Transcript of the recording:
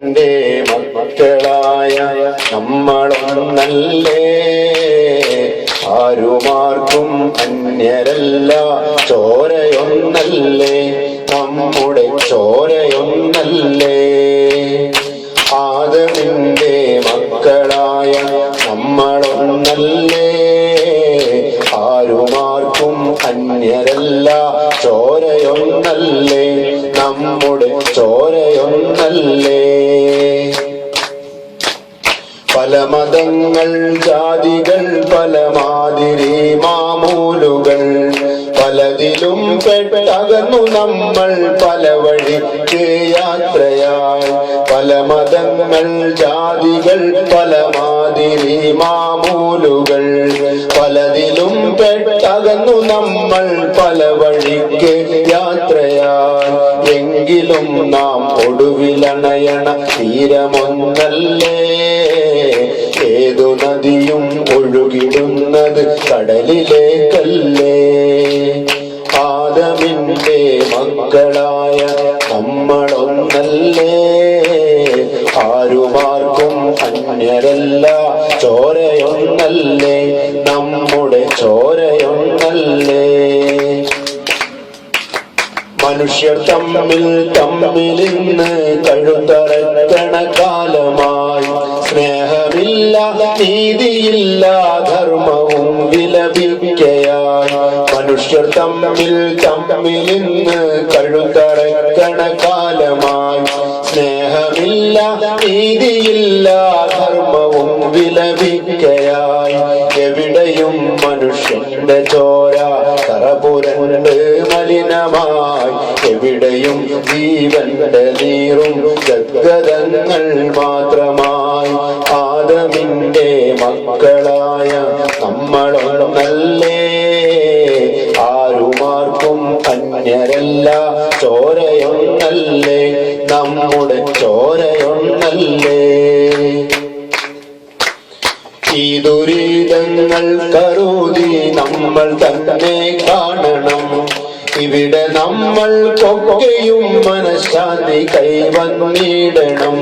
മക്കളായ നമ്മളൊന്നല്ലേ, ആരുമാർക്കും അന്യരല്ല, ചോരയൊന്നല്ലേ, നമ്മുടെ ചോരയൊന്നല്ലേ. ആദമിന്റെ മക്കളായ നമ്മളൊന്നല്ലേ, ആരുമാർക്കും അന്യരല്ല, ചോരയൊന്നല്ലേ, നമ്മുടെ ചോരയൊന്നല്ലേ. പല മതങ്ങൾ ജാതികൾ പല മാതിരി മാമൂലുകൾ, പലതിലും പെട്ടകന്നു നമ്മൾ പല വഴിക്ക് യാത്രയായി. പല മതങ്ങൾ ജാതികൾ പല മാതിരി മാമൂലുകൾ, പലതിലും പെട്ടകന്നു നമ്മൾ പല വഴിക്ക് യാത്രയായി. എങ്കിലും നാം ഒടുവിലണയണ തീരമൊന്നല്ലേ, ഏതു നദിയും ഒഴുകിടുന്നത് കടലിലേക്കല്ലേ. ആദമിന്റെ മക്കളായ നമ്മളൊന്നല്ലേ, ആരുമാർക്കും അന്യരല്ല, ചോരയൊന്നല്ലേ, നമ്മുടെ ചോരയൊന്നല്ലേ. മനുഷ്യർ തമ്മിലിന്ന് കഴുത്തറക്കണ കാലമായി, സ്നേഹമില്ല നീതിയില്ല ധർമ്മവും വിലപിക്കയായി. മനുഷ്യർ തമ്മിലിന്ന് കഴുത്തറക്കണ കാലമായി, സ്നേഹമില്ല നീതിയില്ല ധർമ്മവും വിലപിക്കയായി. എവിടെയും മനുഷ്യന്റെ ചോര കറപുരണ്ട് മലിനമായി, എവിടെയും ജീവന്റെ നീറും ഗദ്ഗതങ്ങൾ മാത്രമായി. ആദമിന്റെ മക്കളായ നമ്മളൊന്നല്ലേ, ആരുമാർക്കും അന്യരല്ല, ചോരയൊന്നല്ലേ, നമ്മുടെ ചോരയൊന്നല്ലേ. ഈ ദുരിതങ്ങൾ കരുതി നമ്മൾ തന്നെ കാണണം, ഇവിടെ നമ്മൾക്കൊക്കെയും മനഃശാന്തി കൈവന്നിടണം.